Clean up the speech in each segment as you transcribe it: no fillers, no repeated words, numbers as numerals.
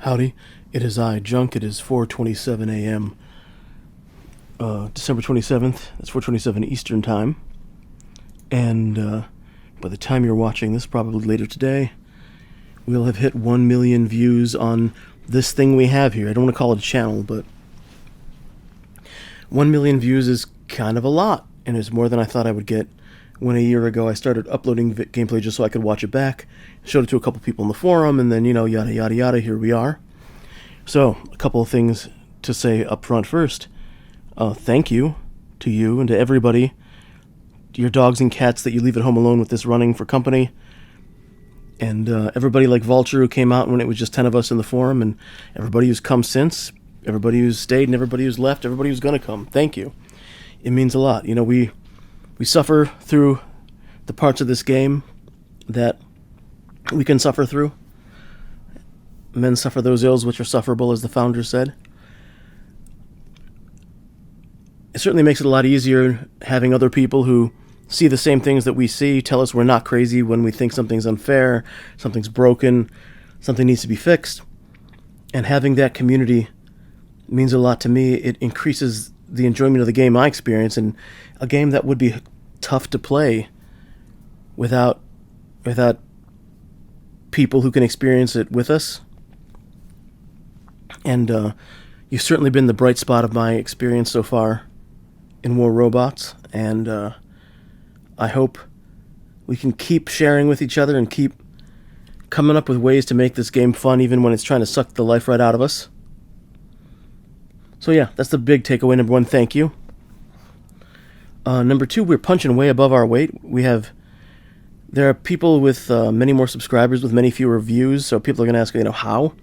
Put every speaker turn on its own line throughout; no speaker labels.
Howdy, it is I, Junk. It is 4:27 a.m. December 27th. That's 4:27 Eastern Time. And by the time you're watching this, probably later today, we'll have hit 1 million views on this thing we have here. I don't want to call it a channel, but 1 million views is kind of a lot, and it's more than I thought I would get when a year ago I started uploading gameplay just so I could watch it back, showed it to a couple people in the forum, and then, yada yada yada, here we are. So, a couple of things to say up front first. Thank you to you and to everybody, your dogs and cats that you leave at home alone with this running for company, and everybody like Vulture who came out when it was just 10 of us in the forum, and everybody who's come since, everybody who's stayed and everybody who's left, everybody who's going to come. Thank you. It means a lot. We suffer through the parts of this game that we can suffer through. Men suffer those ills which are sufferable, as the founder said. It certainly makes it a lot easier having other people who see the same things that we see, tell us we're not crazy when we think something's unfair, something's broken, something needs to be fixed. And having that community means a lot to me. It increases the enjoyment of the game I experience, and a game that would be tough to play without people who can experience it with us. And you've certainly been the bright spot of my experience so far in War Robots, and I hope we can keep sharing with each other and keep coming up with ways to make this game fun even when it's trying to suck the life right out of us. So yeah, that's the big takeaway. Number one, thank you. Number two, we're punching way above our weight. There are people with many more subscribers with many fewer views, so people are going to ask, how?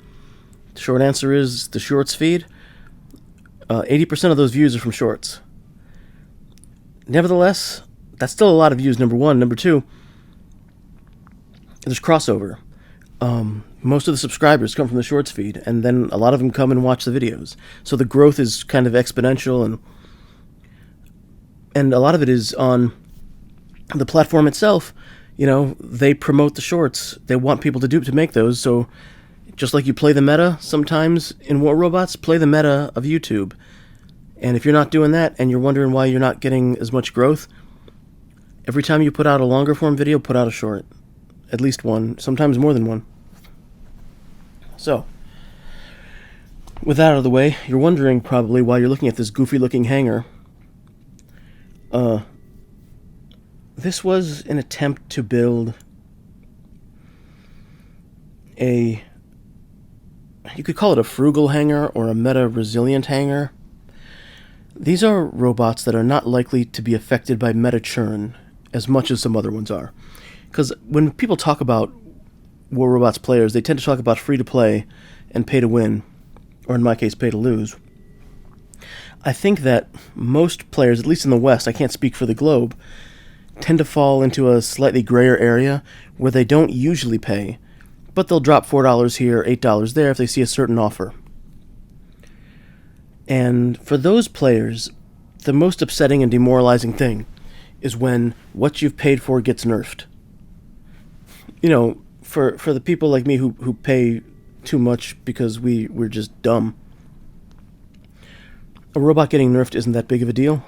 The short answer is the Shorts feed. 80% of those views are from Shorts. Nevertheless, that's still a lot of views, number one. Number two, there's crossover. Most of the subscribers come from the Shorts feed, and then a lot of them come and watch the videos. So the growth is kind of exponential, and a lot of it is on the platform itself. They promote the shorts. They want people to make those. So just like you play the meta sometimes in War Robots, play the meta of YouTube. And if you're not doing that and you're wondering why you're not getting as much growth, every time you put out a longer form video, put out a short. At least one, sometimes more than one. So, with that out of the way, you're wondering probably why you're looking at this goofy looking hangar. This was an attempt to build you could call it a frugal hangar or a meta-resilient hangar. These are robots that are not likely to be affected by meta churn as much as some other ones are. Because when people talk about War Robots players, they tend to talk about free-to-play and pay-to-win, or in my case, pay-to-lose. I think that most players, at least in the West, I can't speak for the globe, tend to fall into a slightly grayer area where they don't usually pay, but they'll drop $4 here, $8 there if they see a certain offer. And for those players, the most upsetting and demoralizing thing is when what you've paid for gets nerfed. For the people like me who pay too much because we're just dumb, a robot getting nerfed isn't that big of a deal.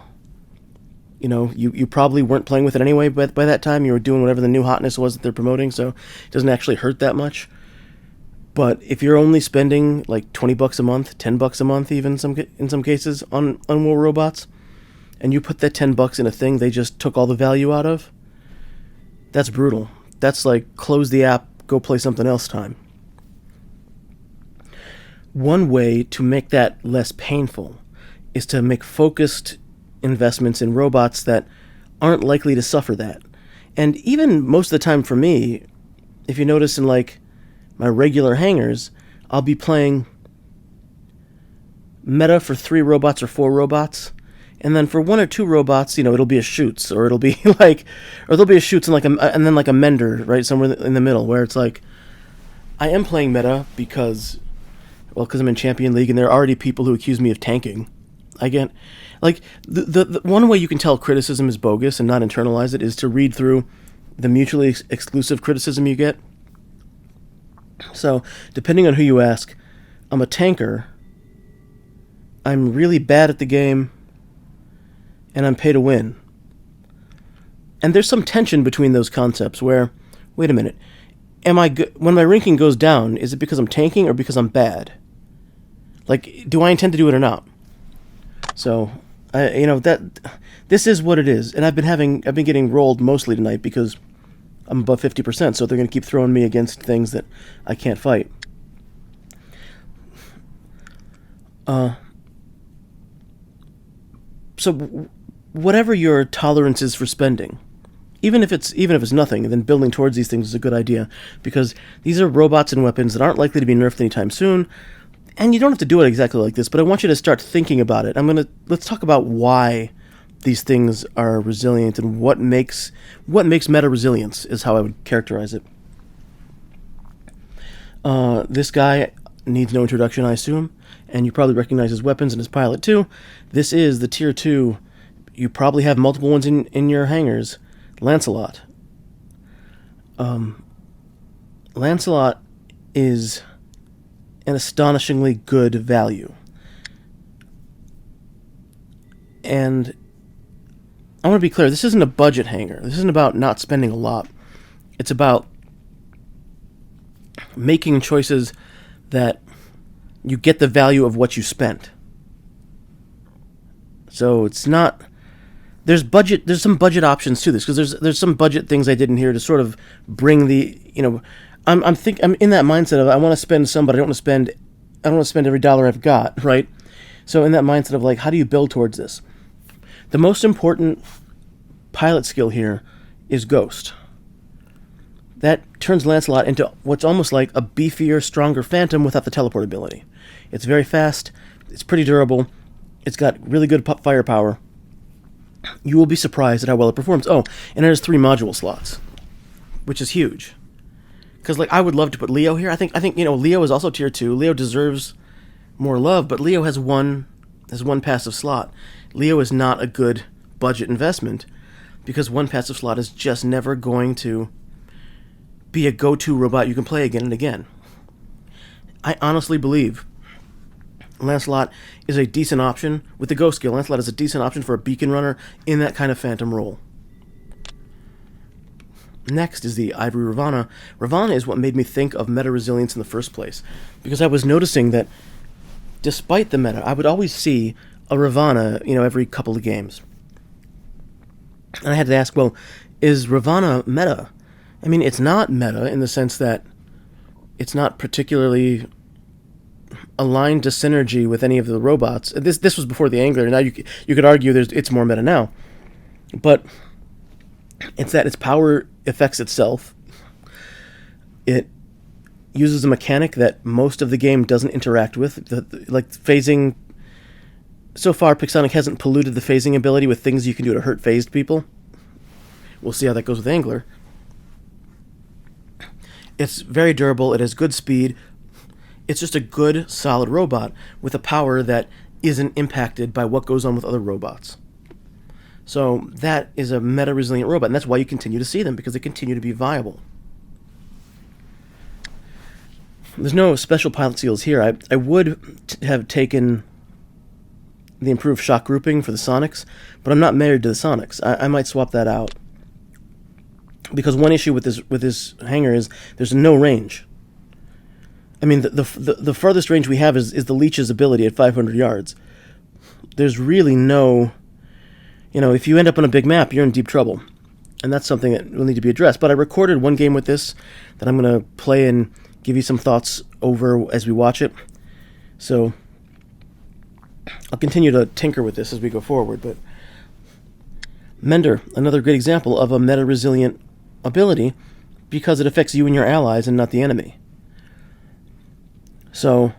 You probably weren't playing with it anyway, but by that time you were doing whatever the new hotness was that they're promoting, so it doesn't actually hurt that much. But if you're only spending like $20 a month, $10 a month even in some cases on War Robots, and you put that $10 in a thing they just took all the value out of, that's brutal. That's like close the app, go play something else time. One way to make that less painful is to make focused investments in robots that aren't likely to suffer that. And even most of the time for me, if you notice in like my regular hangars, I'll be playing meta for 3 robots or 4 robots, and then for 1 or 2 robots, it'll be a shoots, or it'll be like, or there'll be a shoots and then like a mender right somewhere in the middle, where it's like I am playing meta because I'm in Champion League and there are already people who accuse me of tanking. I get, like, the one way you can tell criticism is bogus and not internalize it is to read through the mutually exclusive criticism you get. So, depending on who you ask, I'm a tanker, I'm really bad at the game, and I'm pay to win. And there's some tension between those concepts where, wait a minute, am I good? When my ranking goes down, is it because I'm tanking or because I'm bad? Like, do I intend to do it or not? So, this is what it is. And I've been getting rolled mostly tonight because I'm above 50%, so they're going to keep throwing me against things that I can't fight. So whatever your tolerance is for spending, even if it's nothing, then building towards these things is a good idea, because these are robots and weapons that aren't likely to be nerfed anytime soon. And you don't have to do it exactly like this, but I want you to start thinking about it. Let's talk about why these things are resilient and what makes meta resilience is how I would characterize it. This guy needs no introduction, I assume, and you probably recognize his weapons and his pilot too. This is the tier 2. You probably have multiple ones in your hangars. Lancelot. Lancelot is an astonishingly good value. And I want to be clear, this isn't a budget hangar. This isn't about not spending a lot. It's about making choices that you get the value of what you spent. So it's not... There's some budget options to this, because there's some budget things I did in here to sort of bring the, I'm in that mindset of I want to spend some, but I don't want to spend every dollar I've got, right? So in that mindset of like, how do you build towards this? The most important pilot skill here is Ghost. That turns Lancelot into what's almost like a beefier, stronger Phantom without the teleport ability. It's very fast, it's pretty durable, it's got really good firepower. You will be surprised at how well it performs. Oh, and it has 3 module slots, which is huge. Because I would love to put Leo here. I think Leo is also tier 2. Leo deserves more love, but Leo has one passive slot. Leo is not a good budget investment because one passive slot is just never going to be a go-to robot you can play again and again. I honestly believe Lancelot is a decent option. With the Ghost skill, Lancelot is a decent option for a beacon runner in that kind of Phantom role. Next is the Ivory Ravana. Ravana is what made me think of meta resilience in the first place, because I was noticing that despite the meta, I would always see a Ravana, every couple of games. And I had to ask, well, is Ravana meta? I mean, it's not meta in the sense that it's not particularly aligned to synergy with any of the robots. This was before the Angler. Now you could argue it's more meta now, but it's that its power affects itself. It uses a mechanic that most of the game doesn't interact with, like phasing. So far, Pixonic hasn't polluted the phasing ability with things you can do to hurt phased people. We'll see how that goes with Angler. It's very durable. It has good speed. It's just a good, solid robot with a power that isn't impacted by what goes on with other robots. So that is a meta-resilient robot, and that's why you continue to see them, because they continue to be viable. There's no special pilot skills here. I would have taken the improved shock grouping for the Sonics, but I'm not married to the Sonics. I might swap that out. Because one issue with this hangar is there's no range. I mean, the farthest range we have is the Leech's ability at 500 yards. There's really no... if you end up on a big map, you're in deep trouble. And that's something that will need to be addressed. But I recorded one game with this that I'm going to play and give you some thoughts over as we watch it. So I'll continue to tinker with this as we go forward. But Mender, another great example of a meta-resilient ability because it affects you and your allies and not the enemy. So,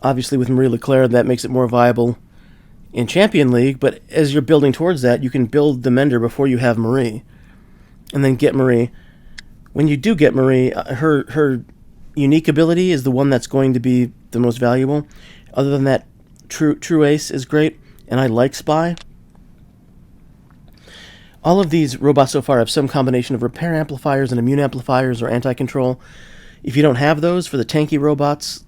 obviously with Marie Leclerc, that makes it more viable in Champion League, but as you're building towards that, you can build the Mender before you have Marie, and then get Marie. When you do get Marie, her unique ability is the one that's going to be the most valuable. Other than that, True Ace is great, and I like Spy. All of these robots so far have some combination of repair amplifiers and immune amplifiers or anti-control. If you don't have those for the tanky robots,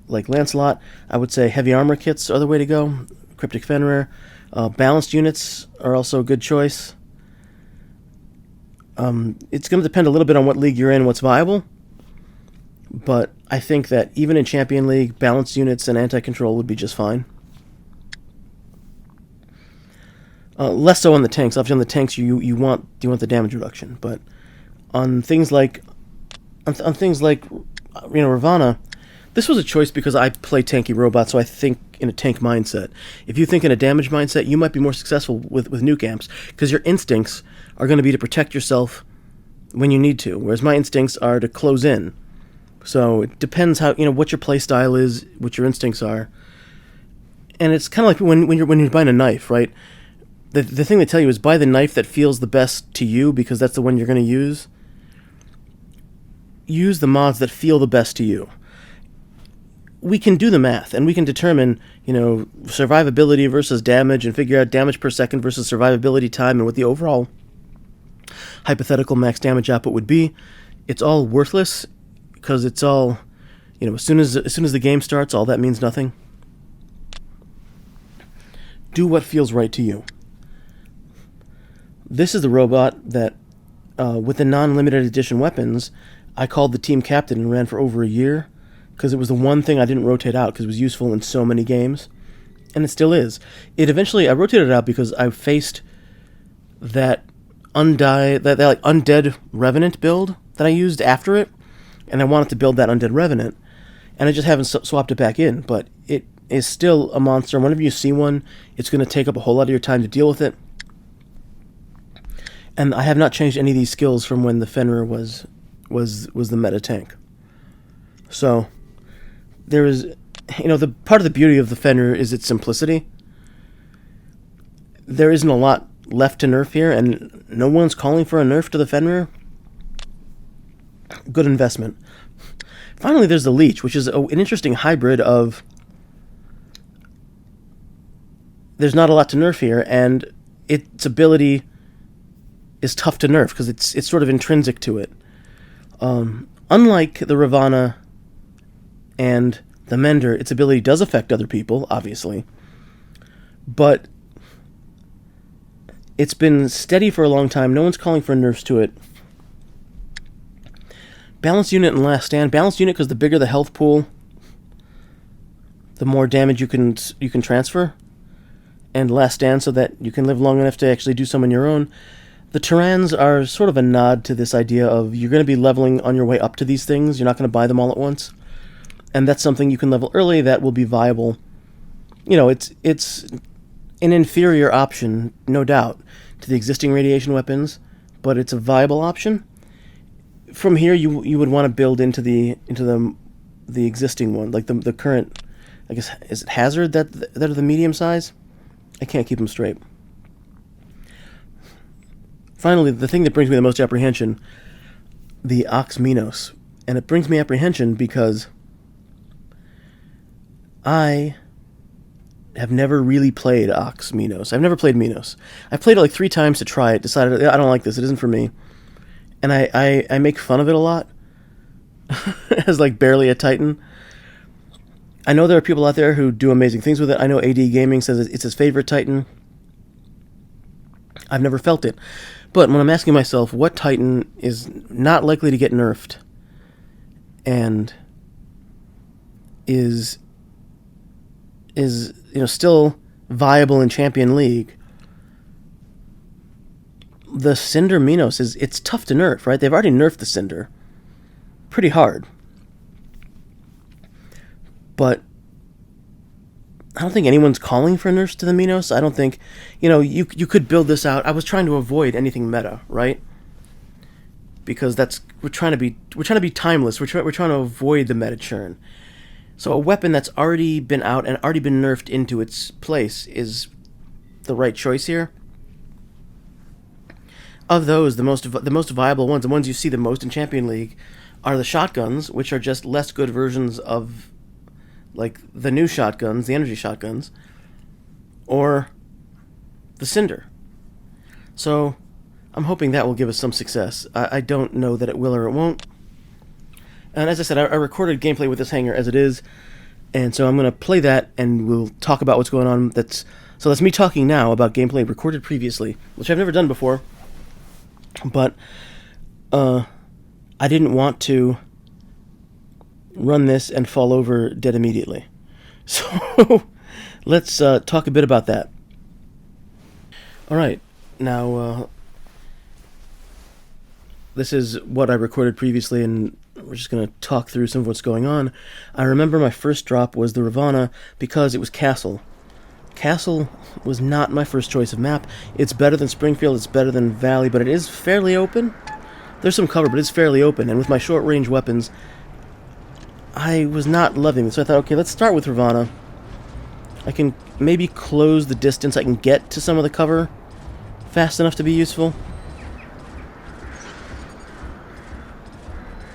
like Lancelot, I would say heavy armor kits are the way to go. Cryptic Fenrir. Balanced units are also a good choice. It's going to depend a little bit on what league you're in, what's viable. But I think that even in Champion League, balanced units and anti-control would be just fine. Less so on the tanks. Obviously, on the tanks, you want the damage reduction. But on things like Ravana, this was a choice because I play tanky robots, so I think in a tank mindset. If you think in a damage mindset, you might be more successful with nuke amps because your instincts are going to be to protect yourself when you need to, whereas my instincts are to close in. So it depends how what your play style is, what your instincts are, and it's kind of like when you're buying a knife, right? The thing they tell you is buy the knife that feels the best to you because that's the one you're going to use. Use the mods that feel the best to you. We can do the math, and we can determine, survivability versus damage, and figure out damage per second versus survivability time, and what the overall hypothetical max damage output would be. It's all worthless because it's all, as soon as the game starts, all that means nothing. Do what feels right to you. This is the robot that, with the non-limited edition weapons, I called the team captain and ran for over a year because it was the one thing I didn't rotate out because it was useful in so many games, and it still is. I rotated it out because I faced that undead Revenant build that I used after it, and I wanted to build that undead Revenant, and I just haven't swapped it back in, but it is still a monster. Whenever you see one, it's going to take up a whole lot of your time to deal with it. And I have not changed any of these skills from when the Fenrir was the meta tank. So there is, the part of the beauty of the Fenrir is its simplicity. There isn't a lot left to nerf here, and no one's calling for a nerf to the Fenrir. Good investment. Finally, there's the Leech, which is an interesting hybrid of there's not a lot to nerf here, and its ability is tough to nerf because it's sort of intrinsic to it. Unlike the Ravana and the Mender, its ability does affect other people, obviously, but it's been steady for a long time. No one's calling for nerfs to it. Balanced unit and last stand. Balanced unit because the bigger the health pool, the more damage you can transfer, and last stand so that you can live long enough to actually do some on your own. The Tyrans are sort of a nod to this idea of you're going to be leveling on your way up to these things. You're not going to buy them all at once. And that's something you can level early that will be viable. It's an inferior option, no doubt, to the existing radiation weapons, but it's a viable option. From here, you would want to build into the existing one, like the current, I guess, is it Hazard that are the medium size? I can't keep them straight. Finally, the thing that brings me the most apprehension, the Ox Minos. And it brings me apprehension because I have never really played Ox Minos. I've never played Minos. I've played it like 3 times to try it, decided I don't like this, it isn't for me. And I make fun of it a lot as like barely a Titan. I know there are people out there who do amazing things with it. I know AD Gaming says it's his favorite Titan. I've never felt it. But when I'm asking myself what Titan is not likely to get nerfed and is still viable in Champion League, the Cinder Minos it's tough to nerf, right? They've already nerfed the Cinder pretty hard. But I don't think anyone's calling for nerfs to the Minos. I don't think, you could build this out. I was trying to avoid anything meta, right? Because we're trying to be timeless. We're trying to avoid the meta churn. So a weapon that's already been out and already been nerfed into its place is the right choice here. Of those, the most viable ones, the ones you see the most in Champion League, are the shotguns, which are just less good versions of like the new shotguns, the energy shotguns, or the Cinder. So I'm hoping that will give us some success. I don't know that it will or it won't. And as I said, I recorded gameplay with this hangar as it is. And so I'm going to play that, and we'll talk about what's going on. So that's me talking now about gameplay recorded previously, which I've never done before. But I didn't want to run this and fall over dead immediately. So let's talk a bit about that. All right, now this is what I recorded previously, and we're just going to talk through some of what's going on. I remember my first drop was the Ravana because it was Castle. Castle was not my first choice of map. It's better than Springfield, it's better than Valley, but it is fairly open. There's some cover, but it's fairly open, and with my short-range weapons, I was not loving this. So I thought, okay, let's start with Ravana. I can maybe close the distance I can get to some of the cover fast enough to be useful.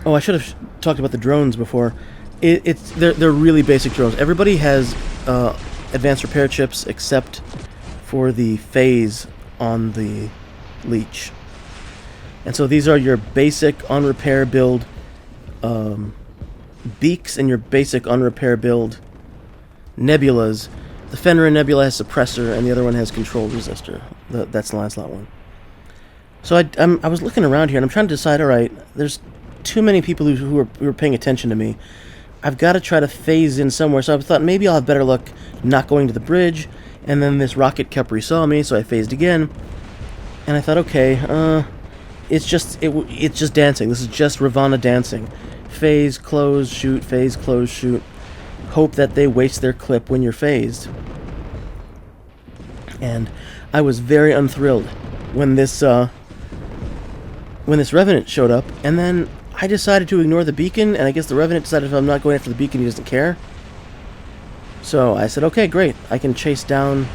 Oh, I should have talked about the drones before. They're really basic drones. Everybody has advanced repair chips except for the phase on the Leech. And so these are your basic on-repair build beaks and your basic on-repair build nebulas. The Fenrir Nebula has suppressor, and the other one has control resistor. That's the Lancelot one. So I was looking around here, and I'm trying to decide, all right, there's too many people who are paying attention to me. I've got to try to phase in somewhere. So I thought maybe I'll have better luck not going to the bridge. And then this rocket Capri saw me, so I phased again. And I thought, okay, it's just dancing. This is just Ravana dancing. Phase, close, shoot, phase, close, shoot. Hope that they waste their clip when you're phased. And I was very unthrilled when this Revenant showed up, and then I decided to ignore the beacon, and I guess the Revenant decided if I'm not going after the beacon, he doesn't care. So I said, okay, great. I can chase down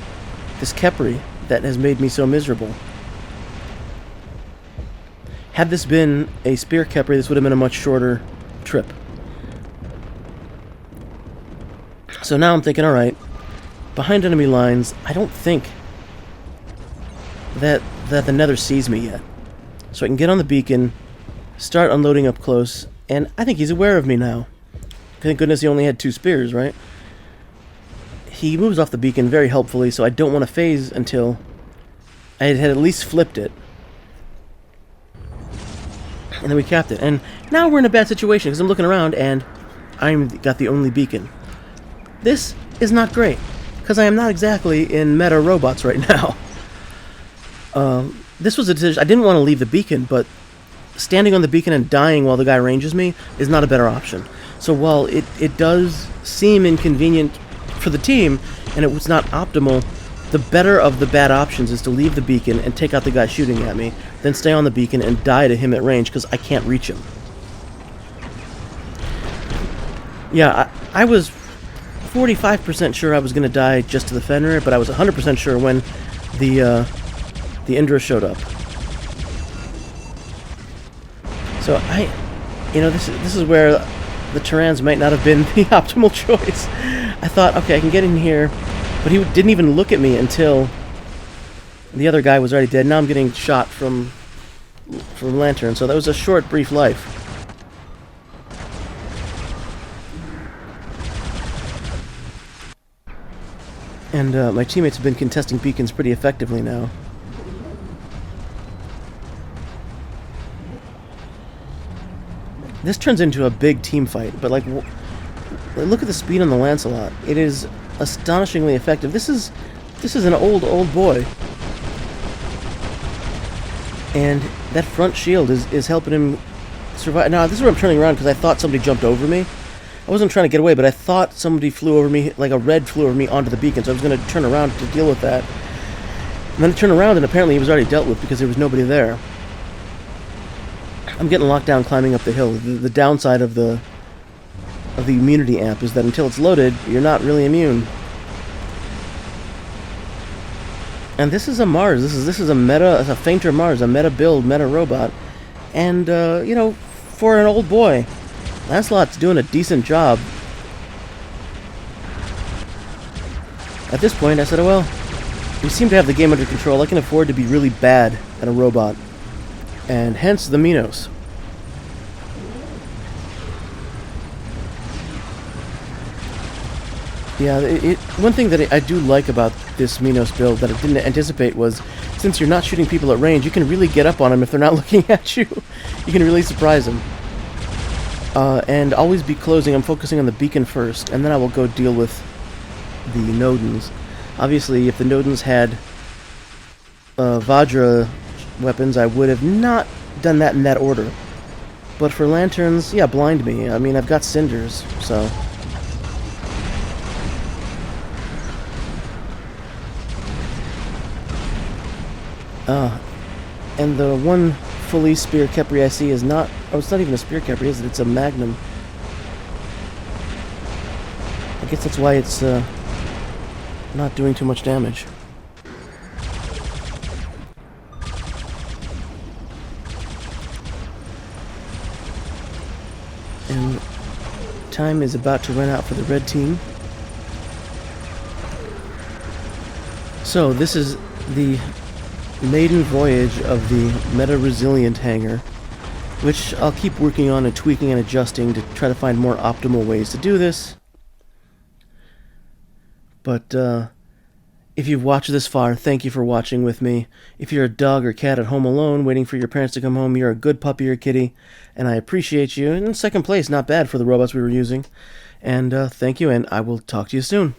this Kepri that has made me so miserable. Had this been a Spear Kepri, this would have been a much shorter trip. So now I'm thinking, alright, behind enemy lines, I don't think that the Nether sees me yet. So I can get on the beacon, start unloading up close, and I think he's aware of me now. Thank goodness he only had 2 spears, right? He moves off the beacon very helpfully, so I don't want to phase until I had at least flipped it. And then we capped it. And now we're in a bad situation, because I'm looking around, and I've got the only beacon. This is not great, because I am not exactly in meta robots right now. This was a decision. I didn't want to leave the beacon, but standing on the beacon and dying while the guy ranges me is not a better option. So while it does seem inconvenient for the team, and it was not optimal, the better of the bad options is to leave the beacon and take out the guy shooting at me, then stay on the beacon and die to him at range, because I can't reach him. Yeah, I was 45% sure I was going to die just to the Fenrir, but I was 100% sure when the Indra showed up. So this is where the Tyrans might not have been the optimal choice. I thought, okay, I can get in here, but he didn't even look at me until the other guy was already dead. Now I'm getting shot from Lantern, so that was a short, brief life. And my teammates have been contesting beacons pretty effectively now. This turns into a big team fight, but like, look at the speed on the Lancelot. It is astonishingly effective. This is an old boy, and that front shield is helping him survive. Now this is where I'm turning around because I thought somebody jumped over me. I wasn't trying to get away, but I thought somebody flew over me, like a red flew over me onto the beacon. So I was going to turn around to deal with that, and then I turned around, and apparently he was already dealt with because there was nobody there. I'm getting locked down climbing up the hill. The downside of the immunity amp is that until it's loaded, you're not really immune. And this is a Mars. This is a fainter Mars, a meta build, meta robot. And for an old boy, Lancelot's doing a decent job. At this point, I said, oh, well, we seem to have the game under control. I can afford to be really bad at a robot. And hence the Minos. Yeah, one thing that I do like about this Minos build that I didn't anticipate was, since you're not shooting people at range, you can really get up on them if they're not looking at you. You can really surprise them. And always be closing. I'm focusing on the beacon first, and then I will go deal with the Nodins. Obviously, if the Nodins had Vajra weapons, I would have not done that in that order. But for lanterns, yeah, blind me. I mean, I've got cinders, so... and the one fully spear Kepri I see is not... Oh, it's not even a spear Kepri, is it? It's a magnum. I guess that's why it's not doing too much damage. And time is about to run out for the red team. So, this is the maiden voyage of the meta-resilient hangar, which I'll keep working on and tweaking and adjusting to try to find more optimal ways to do this. But if you've watched this far, thank you for watching with me. If you're a dog or cat at home alone waiting for your parents to come home, you're a good puppy or kitty, and I appreciate you. And in second place, not bad for the robots we were using. And thank you, and I will talk to you soon.